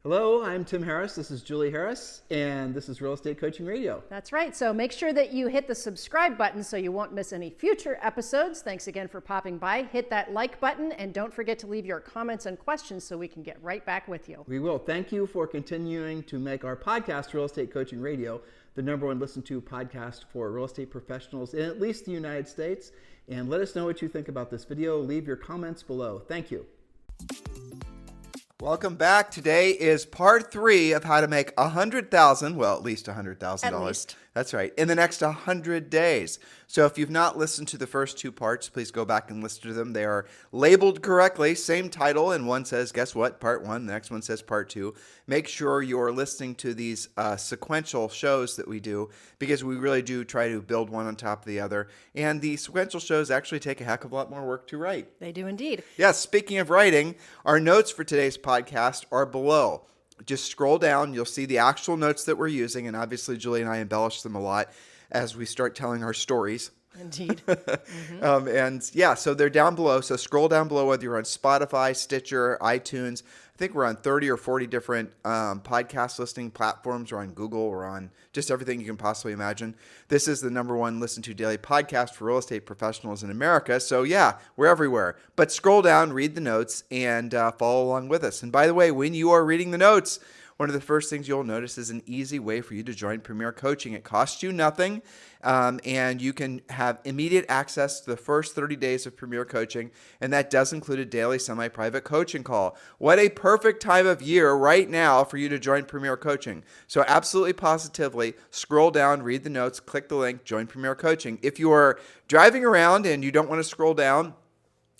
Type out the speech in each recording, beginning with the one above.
Hello, I'm Tim Harris. This is Julie Harris, and this is Real Estate Coaching Radio. That's right. So make sure that you hit the subscribe button so you won't miss any future episodes. Thanks again for popping by. Hit that like button, and don't forget to leave your comments and questions so we can get right back with you. We will. Thank you for continuing to make our podcast, Real Estate Coaching Radio, the #1 listened to podcast for real estate professionals in at least the United States. And let us know what you think about this video. Leave your comments below. Thank you. Welcome back. Today is part 3 of how to make $100,000, well, at least $100,000. At least. That's right, in the next 100 days. So if you've not listened to the first 2 parts, please go back and listen to them. They are labeled correctly, same title, and one says, guess what, part 1, the next one says part 2. Make sure you're listening to these sequential shows that we do, because we really do try to build one on top of the other. And the sequential shows actually take a heck of a lot more work to write. They do indeed. Yes, speaking of writing, our notes for today's podcast are below. Just scroll down, you'll see the actual notes that we're using, and obviously Julie and I embellish them a lot as we start telling our stories. Indeed. So they're down below. So scroll down below whether you're on Spotify, Stitcher, iTunes. I think we're on 30 or 40 different podcast listening platforms. We're on Google. We're on just everything you can possibly imagine. This is the #1 listened to daily podcast for real estate professionals in America. So yeah, we're everywhere. But scroll down, read the notes, and follow along with us. And by the way, when you are reading the notes, one of the first things you'll notice is an easy way for you to join Premier Coaching. It costs you nothing, and you can have immediate access to the first 30 days of Premier Coaching, and that does include a daily semi-private coaching call. What a perfect time of year right now for you to join Premier Coaching. So absolutely positively, scroll down, read the notes, click the link, join Premier Coaching. If you are driving around and you don't want to scroll down,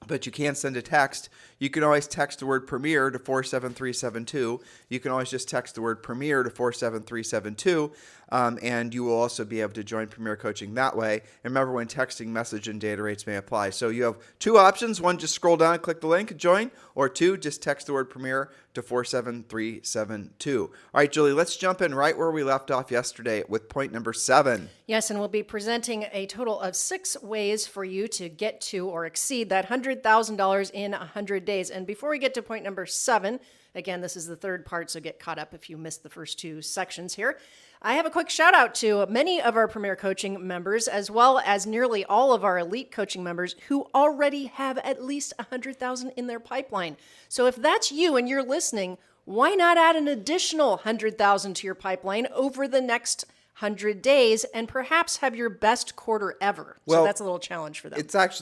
but you can send a text, you can always text the word Premier to 47372. You can always just text the word Premier to 47372, and you will also be able to join Premier Coaching that way. And remember, when texting, message and data rates may apply. So you have 2 options. 1, just scroll down and click the link and join, or 2, just text the word Premier to 47372. All right, Julie, let's jump in right where we left off yesterday with point number 7. Yes, and we'll be presenting a total of 6 ways for you to get to or exceed that $100,000 in 100 days. And before we get to point number 7, again, this is the 3rd part, so get caught up if you missed the first 2 sections here. I have a quick shout out to many of our Premier Coaching members, as well as nearly all of our Elite Coaching members who already have at least $100,000 in their pipeline. So if that's you and you're listening, why not add an additional $100,000 to your pipeline over the next 100 days and perhaps have your best quarter ever? So that's a little challenge for them.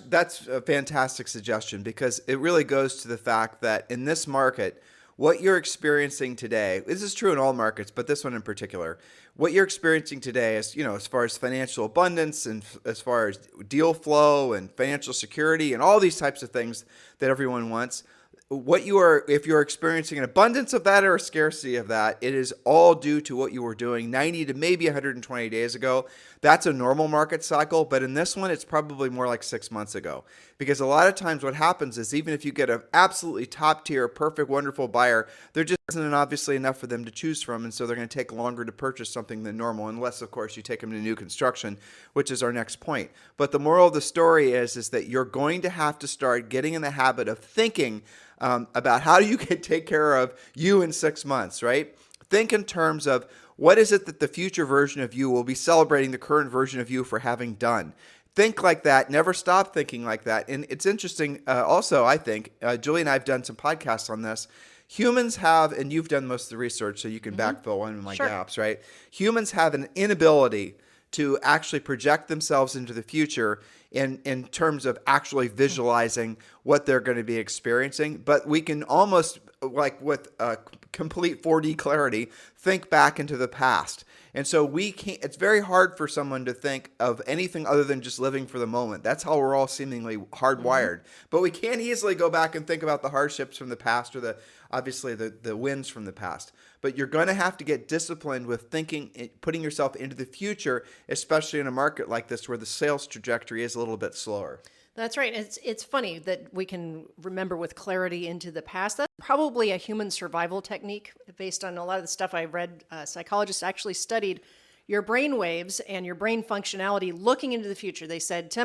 That's a fantastic suggestion, because it really goes to the fact that in this market, what you're experiencing today, this is true in all markets, but this one in particular, what you're experiencing today is, as far as financial abundance and as far as deal flow and financial security and all these types of things that everyone wants, if you're experiencing an abundance of that or a scarcity of that, it is all due to what you were doing 90 to maybe 120 days ago. That's a normal market cycle, but in this one, it's probably more like 6 months ago. Because a lot of times what happens is, even if you get an absolutely top tier, perfect, wonderful buyer, there just isn't obviously enough for them to choose from, and so they're going to take longer to purchase something than normal, unless, of course, you take them to new construction, which is our next point. But the moral of the story is that you're going to have to start getting in the habit of thinking about how you can take care of you in 6 months, right? Think in terms of, what is it that the future version of you will be celebrating the current version of you for having done? Think like that. Never stop thinking like that. And it's interesting also, I think, Julie and I have done some podcasts on this. Humans have, and you've done most of the research, so you can backfill one of my gaps, right? Humans have an inability to actually project themselves into the future in terms of actually visualizing what they're going to be experiencing. But we can almost, like with complete 4D clarity, think back into the past. And so it's very hard for someone to think of anything other than just living for the moment. That's how we're all seemingly hardwired. But we can't easily go back and think about the hardships from the past, or obviously the wins from the past. But you're going to have to get disciplined with thinking, putting yourself into the future, especially in a market like this where the sales trajectory is a little bit slower. That's right. It's funny that we can remember with clarity into the past. That's probably a human survival technique based on a lot of the stuff I read. Psychologists actually studied your brain waves and your brain functionality looking into the future. They said,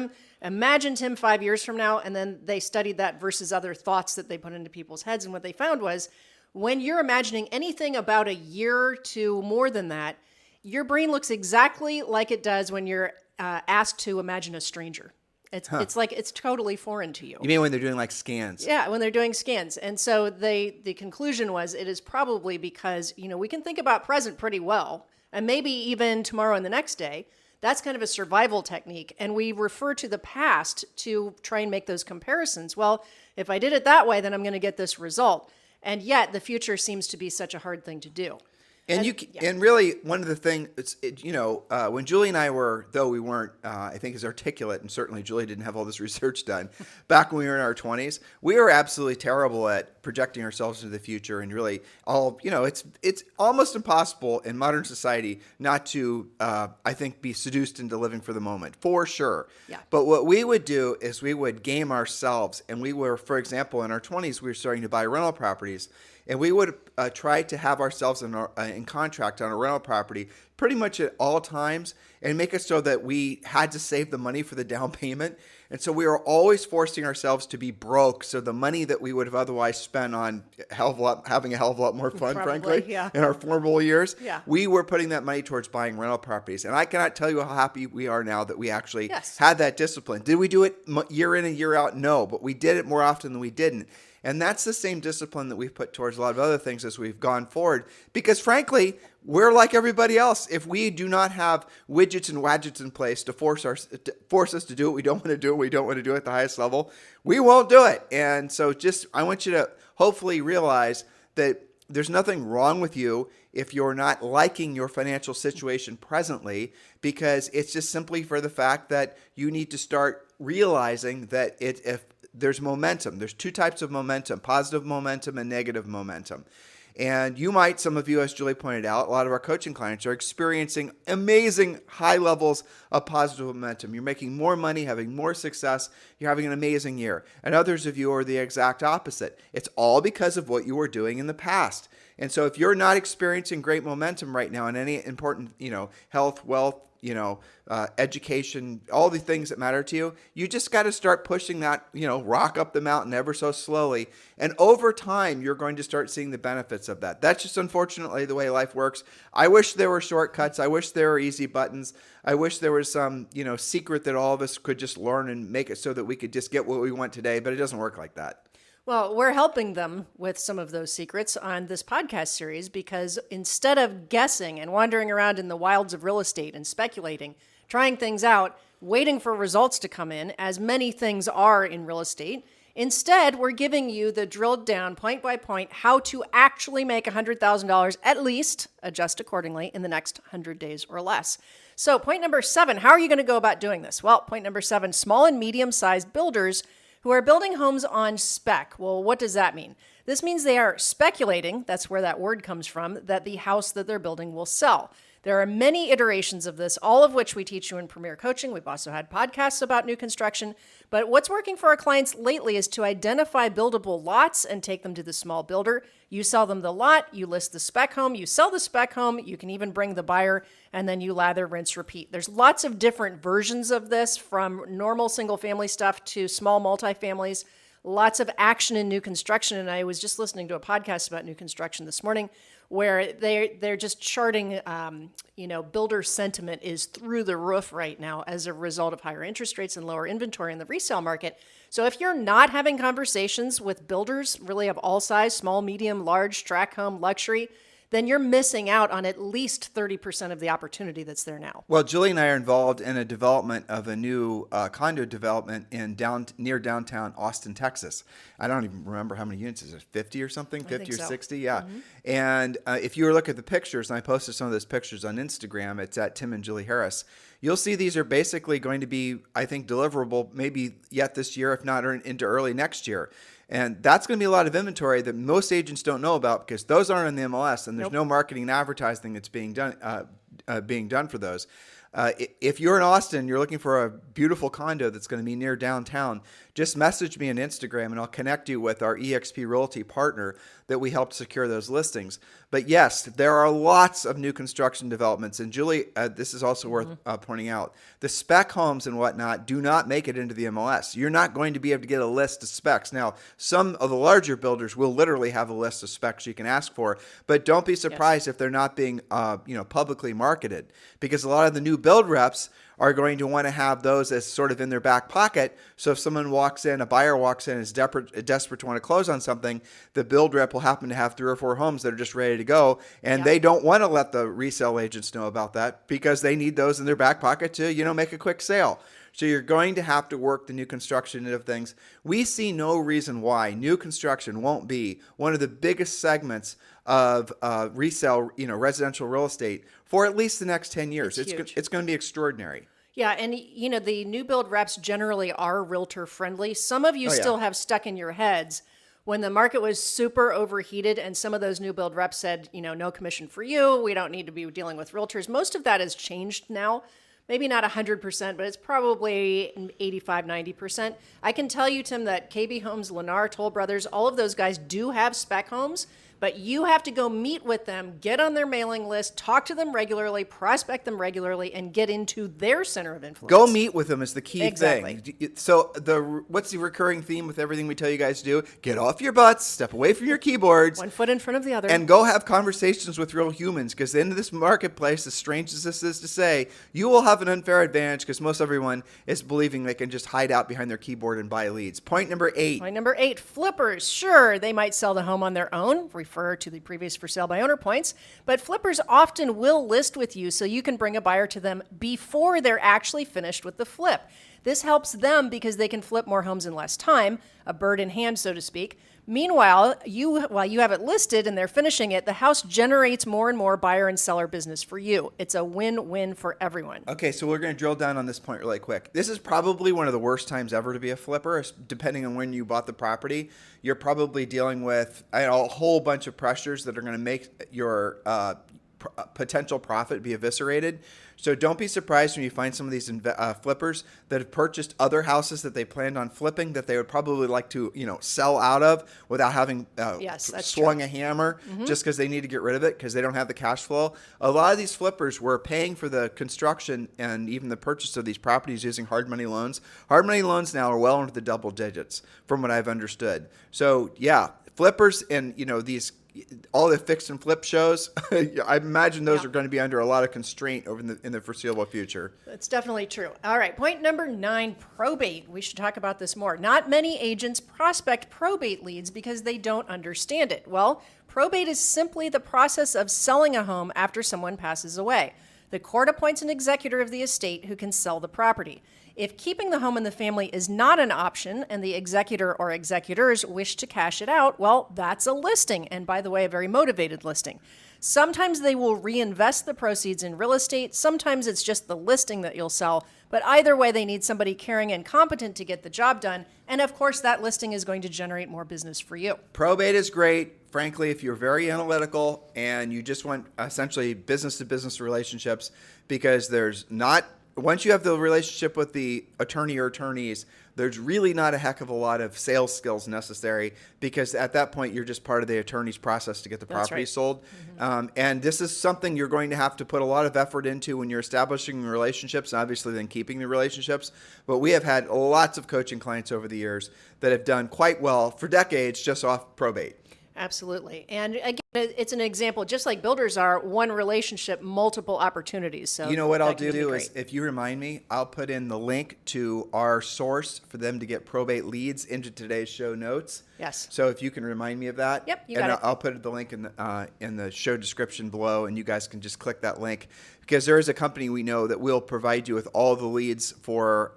imagine Tim 5 years from now, and then they studied that versus other thoughts that they put into people's heads. And what they found was, when you're imagining anything about a year to more than that, your brain looks exactly like it does when you're asked to imagine a stranger. It's like it's totally foreign to you. You mean when they're doing like scans? Yeah, when they're doing scans. And so the conclusion was it is probably because, we can think about present pretty well, and maybe even tomorrow and the next day. That's kind of a survival technique. And we refer to the past to try and make those comparisons. Well, if I did it that way, then I'm going to get this result. And yet the future seems to be such a hard thing to do. And really, one of the things, when Julie and I were, though we weren't, I think, as articulate, and certainly Julie didn't have all this research done, back when we were in our 20s, we were absolutely terrible at projecting ourselves into the future. And really, it's almost impossible in modern society not to, I think, be seduced into living for the moment, for sure. Yeah. But what we would do is we would game ourselves. And we were, for example, in our 20s, we were starting to buy rental properties. And we would try to have ourselves in contract on a rental property pretty much at all times and make it so that we had to save the money for the down payment. And so we were always forcing ourselves to be broke. So the money that we would have otherwise spent on having a hell of a lot more fun, frankly, in our formal years, we were putting that money towards buying rental properties. And I cannot tell you how happy we are now that we actually had that discipline. Did we do it year in and year out? No, but we did it more often than we didn't. And that's the same discipline that we've put towards a lot of other things as we've gone forward. Because frankly, we're like everybody else. If we do not have widgets and wadgets in place to force us to do what we don't want to do, we don't want to do it at the highest level, we won't do it. And so I want you to hopefully realize that there's nothing wrong with you if you're not liking your financial situation presently, because it's just simply for the fact that you need to start realizing that if there's momentum. There's two types of momentum, positive momentum and negative momentum. And you might, some of you, as Julie pointed out, a lot of our coaching clients are experiencing amazing high levels of positive momentum. You're making more money, having more success. You're having an amazing year. And others of you are the exact opposite. It's all because of what you were doing in the past. And so if you're not experiencing great momentum right now in any important, health, wealth, education, all the things that matter to you, you just got to start pushing that, rock up the mountain ever so slowly. And over time, you're going to start seeing the benefits of that. That's just unfortunately the way life works. I wish there were shortcuts. I wish there were easy buttons. I wish there was some, secret that all of us could just learn and make it so that we could just get what we want today, but it doesn't work like that. Well, we're helping them with some of those secrets on this podcast series because instead of guessing and wandering around in the wilds of real estate and speculating, trying things out, waiting for results to come in, as many things are in real estate, instead, we're giving you the drilled down point by point how to actually make $100,000 at least, adjust accordingly, in the next 100 days or less. So point number 7, how are you going to go about doing this? Well, point number 7, small and medium-sized builders who are building homes on spec. Well, what does that mean? This means they are speculating, that's where that word comes from, that the house that they're building will sell. There are many iterations of this, all of which we teach you in Premier Coaching. We've also had podcasts about new construction. But what's working for our clients lately is to identify buildable lots and take them to the small builder. You sell them the lot, you list the spec home, you sell the spec home, you can even bring the buyer, and then you lather, rinse, repeat. There's lots of different versions of this, from normal single-family stuff to small multifamilies. Lots of action in new construction, and I was just listening to a podcast about new construction this morning where they're just charting, builder sentiment is through the roof right now as a result of higher interest rates and lower inventory in the resale market. So if you're not having conversations with builders, really of all size, small, medium, large, tract home, luxury, then you're missing out on at least 30% of the opportunity that's there now. Well, Julie and I are involved in a development of a new condo development near downtown Austin, Texas. I don't even remember how many units. Is it 50 or something? 50 or 60? Yeah. Mm-hmm. And if you look at the pictures, and I posted some of those pictures on Instagram, it's at Tim and Julie Harris. You'll see these are basically going to be, I think, deliverable maybe yet this year, if not into early next year. And that's going to be a lot of inventory that most agents don't know about because those aren't in the MLS and there's no marketing and advertising that's being done for those. If you're in Austin, you're looking for a beautiful condo that's going to be near downtown, just message me on Instagram and I'll connect you with our eXp Realty partner that we helped secure those listings. But yes, there are lots of new construction developments. And Julie, this is also worth pointing out. The spec homes and whatnot do not make it into the MLS. You're not going to be able to get a list of specs. Now, some of the larger builders will literally have a list of specs you can ask for, but don't be surprised if they're not being publicly marketed, because a lot of the new build reps are going to want to have those as sort of in their back pocket. So if someone walks in, a buyer walks in, is desperate to want to close on something, the build rep will happen to have 3 or 4 homes that are just ready to go. And they don't want to let the resale agents know about that because they need those in their back pocket to, make a quick sale. So you're going to have to work the new construction of things. We see no reason why new construction won't be one of the biggest segments of resale, residential real estate for at least the next 10 years. It's going to be extraordinary. Yeah, and the new build reps generally are realtor friendly. Some of you still have stuck in your heads when the market was super overheated and some of those new build reps said, no commission for you. We don't need to be dealing with realtors. Most of that has changed now. Maybe not 100%, but it's probably 85, 90%. I can tell you, Tim, that KB Homes, Lennar, Toll Brothers, all of those guys do have spec homes, but you have to go meet with them, get on their mailing list, talk to them regularly, prospect them regularly, and get into their center of influence. Go meet with them is the key Exactly. thing. So what's the recurring theme with everything we tell you guys to do? Get off your butts, step away from your keyboards. One foot in front of the other. And go have conversations with real humans, because in this marketplace, as strange as this is to say, you will have an unfair advantage because most everyone is believing they can just hide out behind their keyboard and buy leads. Point number 8. Point number 8, flippers. Sure, they might sell the home on their own, refer to the previous for sale by owner points, but flippers often will list with you so you can bring a buyer to them before they're actually finished with the flip. This helps them because they can flip more homes in less time, a bird in hand, so to speak. Meanwhile, while you have it listed and they're finishing it, the house generates more and more buyer and seller business for you. It's a win-win for everyone. Okay, so we're going to drill down on this point really quick. This is probably one of the worst times ever to be a flipper, depending on when you bought the property. You're probably dealing with a whole bunch of pressures that are going to make your potential profit be eviscerated. So don't be surprised when you find some of these flippers that have purchased other houses that they planned on flipping that they would probably like to, sell out of without having swung a hammer just because they need to get rid of it because they don't have the cash flow. A lot of these flippers were paying for the construction and even the purchase of these properties using hard money loans. Hard money loans now are well into the double digits from what I've understood. So yeah, flippers and, all the fix and flip shows, I imagine those are going to be under a lot of constraint in the foreseeable future. That's definitely true. All right, point number 9, probate. We should talk about this more. Not many agents prospect probate leads because they don't understand it. Well, probate is simply the process of selling a home after someone passes away. The court appoints an executor of the estate who can sell the property. If keeping the home in the family is not an option and the executor or executors wish to cash it out, well, that's a listing. And by the way, a very motivated listing. Sometimes they will reinvest the proceeds in real estate. Sometimes it's just the listing that you'll sell. But either way, they need somebody caring and competent to get the job done. And of course, that listing is going to generate more business for you. Probate is great. Frankly, if you're very analytical and you just want essentially business-to-business relationships, because once you have the relationship with the attorney or attorneys, there's really not a heck of a lot of sales skills necessary because at that point, you're just part of the attorney's process to get the property sold. And this is something you're going to have to put a lot of effort into when you're establishing relationships, and obviously then keeping the relationships. But we have had lots of coaching clients over the years that have done quite well for decades just off probate. Absolutely. And again, it's an example, just like builders are, one relationship, multiple opportunities. So you know what I'll do is, if you remind me, I'll put in the link to our source for them to get probate leads into today's show notes. Yes. So if you can remind me of that. Yep, you got it. I'll put the link in the show description below, and you guys can just click that link because there is a company we know that will provide you with all the leads for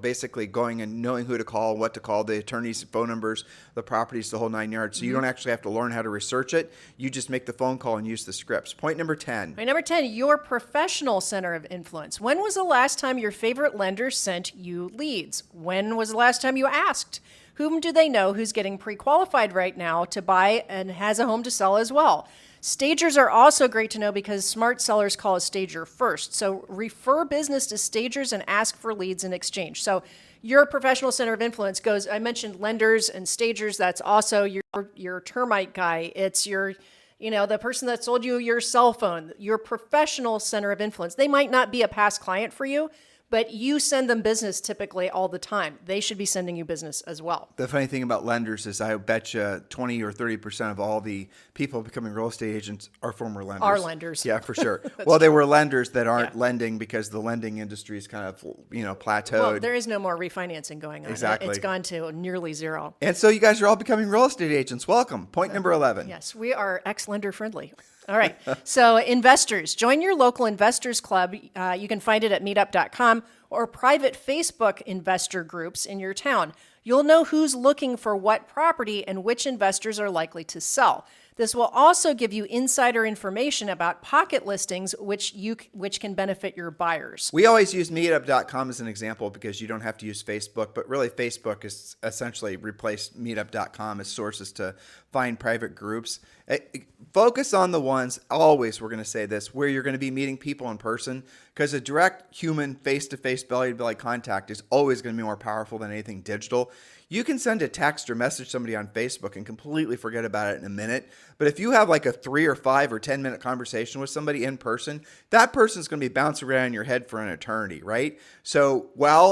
basically going and knowing who to call, what to call, the attorney's phone numbers, the properties, the whole 9 yards. So you don't actually have to learn how to research it. You just make the phone call and use the scripts. Point number 10. Point number 10, your professional center of influence. When was the last time your favorite lender sent you leads? When was the last time you asked? Whom do they know who's getting pre-qualified right now to buy and has a home to sell as well? Stagers are also great to know because smart sellers call a stager first. So refer business to stagers and ask for leads in exchange. So Your professional center of influence goes, I mentioned lenders and stagers. That's also your termite guy. It's your, the person that sold you your cell phone, your professional center of influence. They might not be a past client for you, but you send them business typically all the time. They should be sending you business as well. The funny thing about lenders is I bet you 20 or 30% of all the people becoming real estate agents are former lenders. Are lenders. Yeah, for sure. Well, they were lenders that aren't lending because the lending industry is kind of, plateaued. Well, there is no more refinancing going on. Exactly. It's gone to nearly zero. And so you guys are all becoming real estate agents. Welcome. Point number 11. Yes, we are ex-lender friendly. All right. So investors, join your local investors club. You can find it at meetup.com or private Facebook investor groups in your town. You'll know who's looking for what property and which investors are likely to sell. This will also give you insider information about pocket listings, which can benefit your buyers. We always use meetup.com as an example because you don't have to use Facebook, but really Facebook has essentially replaced meetup.com as sources to find private groups. Focus on the ones, always we're going to say this, where you're going to be meeting people in person, because a direct human face-to-face belly-to-belly contact is always going to be more powerful than anything digital. You can send a text or message somebody on Facebook and completely forget about it in a minute. But if you have like a 3 or 5 or 10 minute conversation with somebody in person, that person's going to be bouncing around in your head for an eternity, right? So,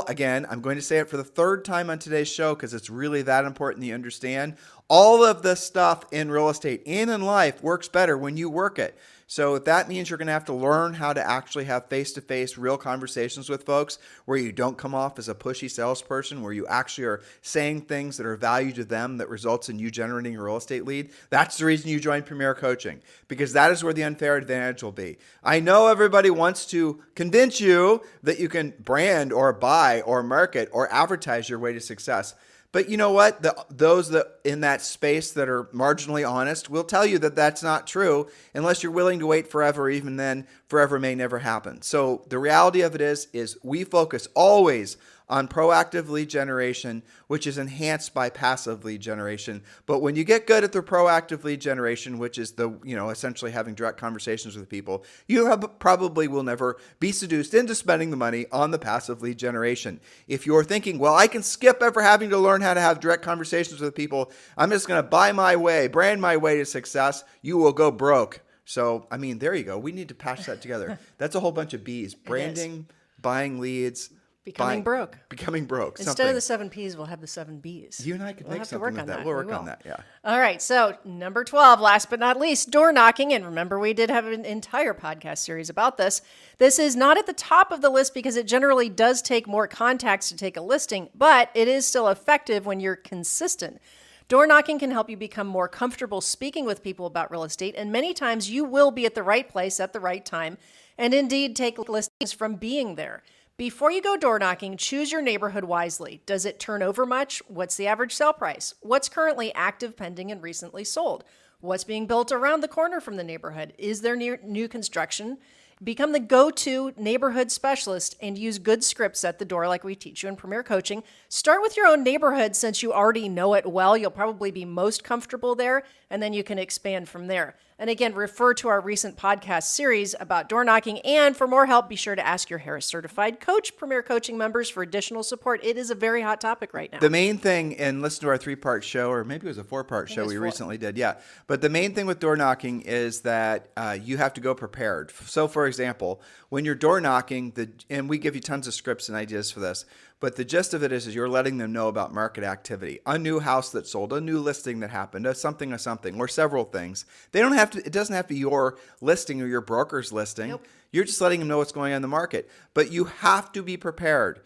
again, I'm going to say it for the third time on today's show because it's really that important that you understand. All of the stuff in real estate and in life works better when you work it. So if that means you're going to have to learn how to actually have face-to-face real conversations with folks where you don't come off as a pushy salesperson, where you actually are saying things that are value to them that results in you generating a real estate lead, that's the reason you join Premier Coaching, because that is where the unfair advantage will be. I know everybody wants to convince you that you can brand or buy or market or advertise your way to success. But you know what? Those that in that space that are marginally honest will tell you that that's not true unless you're willing to wait forever. Even then, forever may never happen. So the reality of it is we focus always on proactive lead generation, which is enhanced by passive lead generation. But when you get good at the proactive lead generation, which is essentially having direct conversations with people, you probably will never be seduced into spending the money on the passive lead generation. If you're thinking, well, I can skip ever having to learn how to have direct conversations with people, I'm just going to buy my way, brand my way to success, you will go broke. So, there you go. We need to patch that together. That's a whole bunch of B's. Branding, buying leads, Becoming broke. Instead Instead of the 7 P's, we'll have the 7 B's. You and I could make something with that. We'll work on that, yeah. All right, so number 12, last but not least, door knocking. And remember, we did have an entire podcast series about this. This is not at the top of the list because it generally does take more contacts to take a listing, but it is still effective when you're consistent. Door knocking can help you become more comfortable speaking with people about real estate, and many times you will be at the right place at the right time, and indeed take listings from being there. Before you go door knocking, choose your neighborhood wisely. Does it turn over much? What's the average sale price? What's currently active, pending, and recently sold? What's being built around the corner from the neighborhood? Is there new construction? Become the go-to neighborhood specialist and use good scripts at the door like we teach you in Premier Coaching. Start with your own neighborhood since you already know it well. You'll probably be most comfortable there, and then you can expand from there. And again, refer to our recent podcast series about door knocking. And for more help, be sure to ask your Harris Certified Coach Premier Coaching members for additional support. It is a very hot topic right now. The main thing, and listen to our 3-part show, or maybe it was a 4-part show we recently did, yeah. But the main thing with door knocking is that you have to go prepared. So, for example, when you're door knocking, and we give you tons of scripts and ideas for this, but the gist of it is you're letting them know about market activity, a new house that sold, a new listing that happened, a something, or several things. It doesn't have to be your listing or your broker's listing. Nope. You're just letting them know what's going on in the market. But you have to be prepared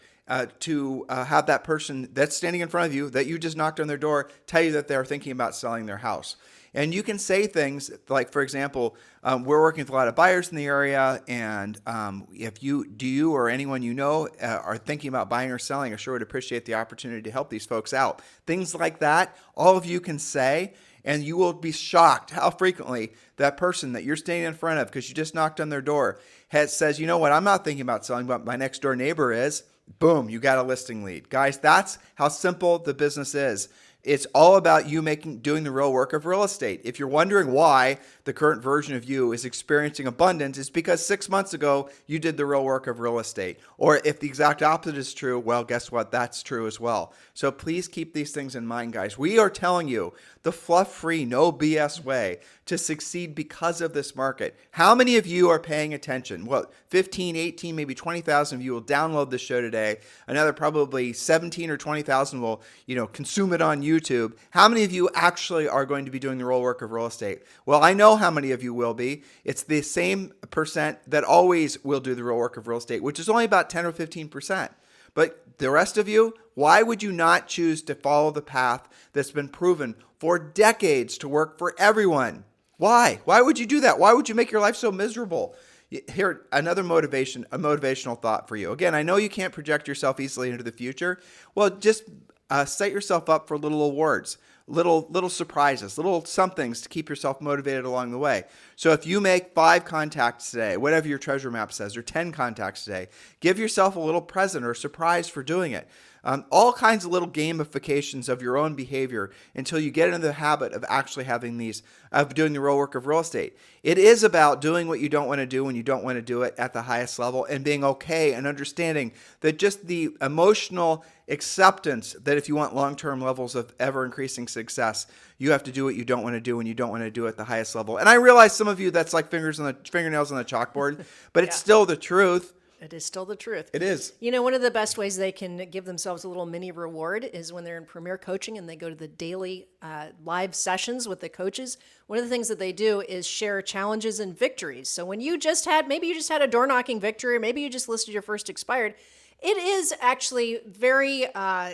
to have that person that's standing in front of you that you just knocked on their door tell you that they're thinking about selling their house. And you can say things like, for example, we're working with a lot of buyers in the area, and if you or anyone you know are thinking about buying or selling, I sure would appreciate the opportunity to help these folks out. Things like that, all of you can say, and you will be shocked how frequently that person that you're standing in front of because you just knocked on their door says, you know what, I'm not thinking about selling, but my next door neighbor is. Boom, you got a listing lead. Guys, that's how simple the business is. It's all about you doing the real work of real estate. If you're wondering why the current version of you is experiencing abundance, it's because 6 months ago you did the real work of real estate. Or if the exact opposite is true, well, guess what? That's true as well. So please keep these things in mind, guys. We are telling you the fluff-free, no BS way to succeed because of this market. How many of you are paying attention? Well, 15, 18, maybe 20,000 of you will download this show today. Another probably 17 or 20,000 will, consume it on YouTube. How many of you actually are going to be doing the real work of real estate? Well, I know how many of you will be. It's the same percent that always will do the real work of real estate, which is only about 10 or 15%. But the rest of you, why would you not choose to follow the path that's been proven for decades to work for everyone? Why? Why would you do that? Why would you make your life so miserable? Here, another motivational thought for you. Again, I know you can't project yourself easily into the future. Well, just set yourself up for little awards, little surprises, little somethings to keep yourself motivated along the way. So if you make 5 contacts today, whatever your treasure map says, or 10 contacts today, give yourself a little present or surprise for doing it. All kinds of little gamifications of your own behavior until you get into the habit of actually of doing the real work of real estate. It is about doing what you don't want to do when you don't want to do it at the highest level, and being okay and understanding that just the emotional acceptance that if you want long-term levels of ever-increasing success, you have to do what you don't want to do when you don't want to do it at the highest level. And I realize some of you, that's like fingernails on the chalkboard, but it's still the truth. It is still the truth. It is. One of the best ways they can give themselves a little mini reward is when they're in Premier Coaching and they go to the daily live sessions with the coaches. One of the things that they do is share challenges and victories. So when maybe you just had a door knocking victory, or maybe you just listed your first expired, it is actually very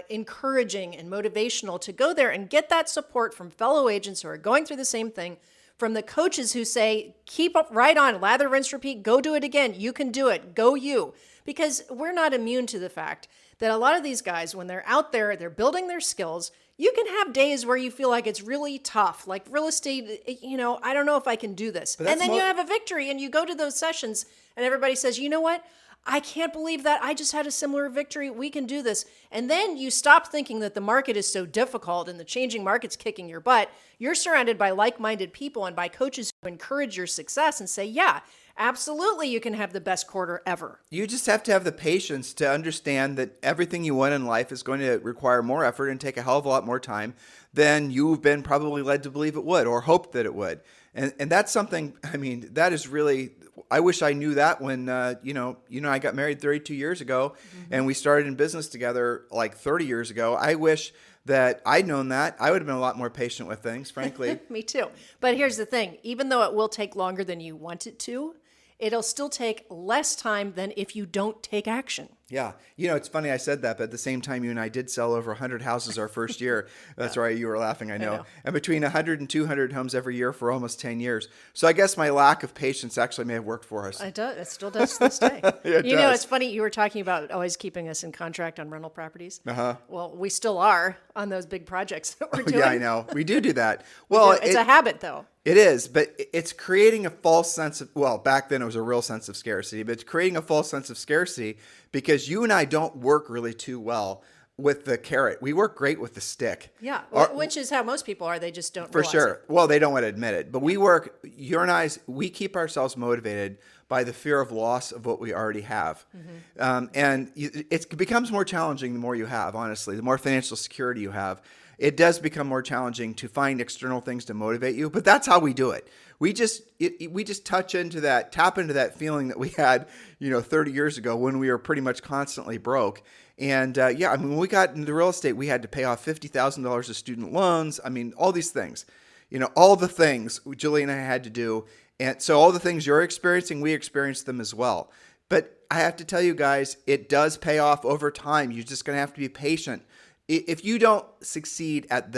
encouraging and motivational to go there and get that support from fellow agents who are going through the same thing, from the coaches who say, keep up, right on, lather, rinse, repeat, go do it again. You can do it. Go you. Because we're not immune to the fact that a lot of these guys, when they're out there, they're building their skills. You can have days where you feel like it's really tough, like real estate, I don't know if I can do this. And then you have a victory and you go to those sessions and everybody says, you know what? I can't believe that. I just had a similar victory. We can do this. And then you stop thinking that the market is so difficult and the changing market's kicking your butt. You're surrounded by like-minded people and by coaches who encourage your success and say, yeah, absolutely, you can have the best quarter ever. You just have to have the patience to understand that everything you want in life is going to require more effort and take a hell of a lot more time than you've been probably led to believe it would or hoped that it would. And that's something, that is really, I wish I knew that when, I got married 32 years ago and we started in business together like 30 years ago. I wish that I'd known that. I would have been a lot more patient with things, frankly. Me too. But here's the thing. Even though it will take longer than you want it to, it'll still take less time than if you don't take action. Yeah. It's funny I said that, but at the same time, you and I did sell over 100 houses our first year. That's right. You were laughing, I know. And between 100 and 200 homes every year for almost 10 years. So I guess my lack of patience actually may have worked for us. It does. It still does to this day. It does. It's funny. You were talking about always keeping us in contract on rental properties. Uh-huh. Well, we still are on those big projects that we're doing. Yeah, I know. We do that. Well, it's a habit, though. It is, but it's creating a false sense of, back then it was a real sense of scarcity, but it's creating a false sense of scarcity because you and I don't work really too well with the carrot. We work great with the stick. Yeah, which is how most people are. They just don't realize it. Well, they don't want to admit it, but you and I, we keep ourselves motivated by the fear of loss of what we already have. And it becomes more challenging the more you have, honestly, the more financial security you have. It does become more challenging to find external things to motivate you, but that's how we do it. We just tap into that feeling that we had, 30 years ago when we were pretty much constantly broke. And when we got into real estate, we had to pay off $50,000 of student loans. All these things, all the things Julie and I had to do. And so all the things you're experiencing, we experienced them as well. But I have to tell you guys, it does pay off over time. You're just going to have to be patient. If you don't succeed at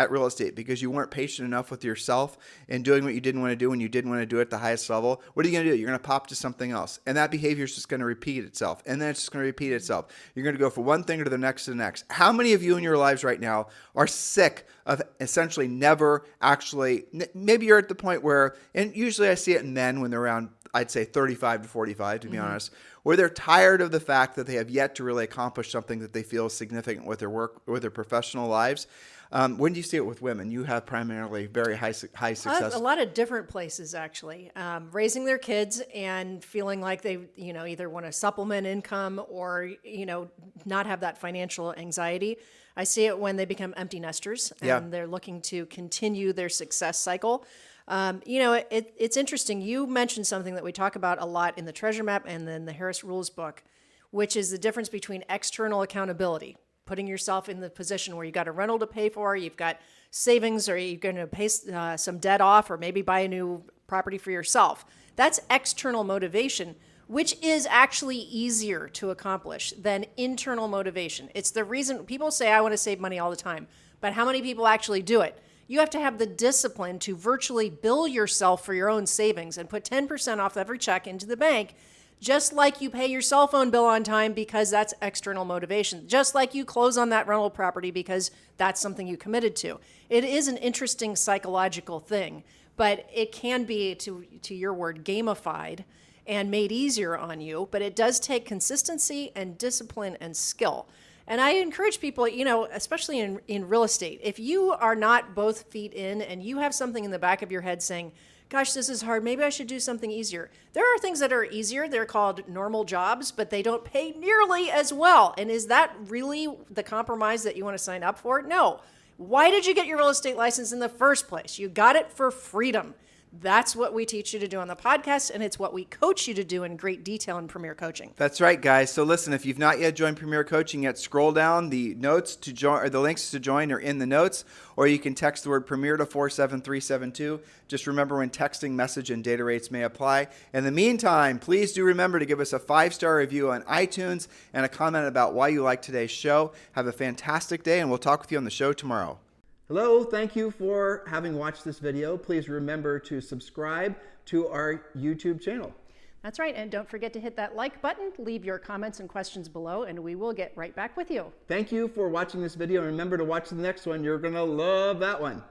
real estate because you weren't patient enough with yourself and doing what you didn't want to do when you didn't want to do it at the highest level, what are you going to do? You're going to pop to something else. And that behavior is just going to repeat itself. And then it's just going to repeat itself. You're going to go from one thing to the next to the next. How many of you in your lives right now are sick of essentially never actually, maybe you're at the point where, and usually I see it in men when they're around, I'd say 35 to 45, to be honest, where they're tired of the fact that they have yet to really accomplish something that they feel is significant with their work, with their professional lives. When do you see it with women? You have primarily very high success. A lot of different places, actually. Raising their kids and feeling like they, either want to supplement income or, not have that financial anxiety. I see it when they become empty nesters and they're looking to continue their success cycle. It's interesting. You mentioned something that we talk about a lot in the Treasure Map and then the Harris Rules book, which is the difference between external accountability, putting yourself in the position where you've got a rental to pay for, you've got savings, or you're going to pay some debt off, or maybe buy a new property for yourself. That's external motivation, which is actually easier to accomplish than internal motivation. It's the reason people say, I want to save money all the time, but how many people actually do it? You have to have the discipline to virtually bill yourself for your own savings and put 10% off every check into the bank, just like you pay your cell phone bill on time because that's external motivation, just like you close on that rental property because that's something you committed to. It is an interesting psychological thing, but it can be, to your word, gamified and made easier on you, but it does take consistency and discipline and skill. And I encourage people, especially in real estate, if you are not both feet in and you have something in the back of your head saying, gosh, this is hard, maybe I should do something easier. There are things that are easier. They're called normal jobs, but they don't pay nearly as well. And is that really the compromise that you want to sign up for? No. Why did you get your real estate license in the first place? You got it for freedom. That's what we teach you to do on the podcast, and it's what we coach you to do in great detail in Premier Coaching. That's right, guys. So listen, if you've not yet joined Premier Coaching yet, scroll down. The notes to join, or the links to join, are in the notes, or you can text the word Premier to 47372. Just remember, when texting, message and data rates may apply. In the meantime, please do remember to give us a 5-star review on iTunes and a comment about why you like today's show. Have a fantastic day, and we'll talk with you on the show tomorrow. Hello, thank you for having watched this video. Please remember to subscribe to our YouTube channel. That's right, and don't forget to hit that like button, leave your comments and questions below, and we will get right back with you. Thank you for watching this video, and remember to watch the next one. You're going to love that one.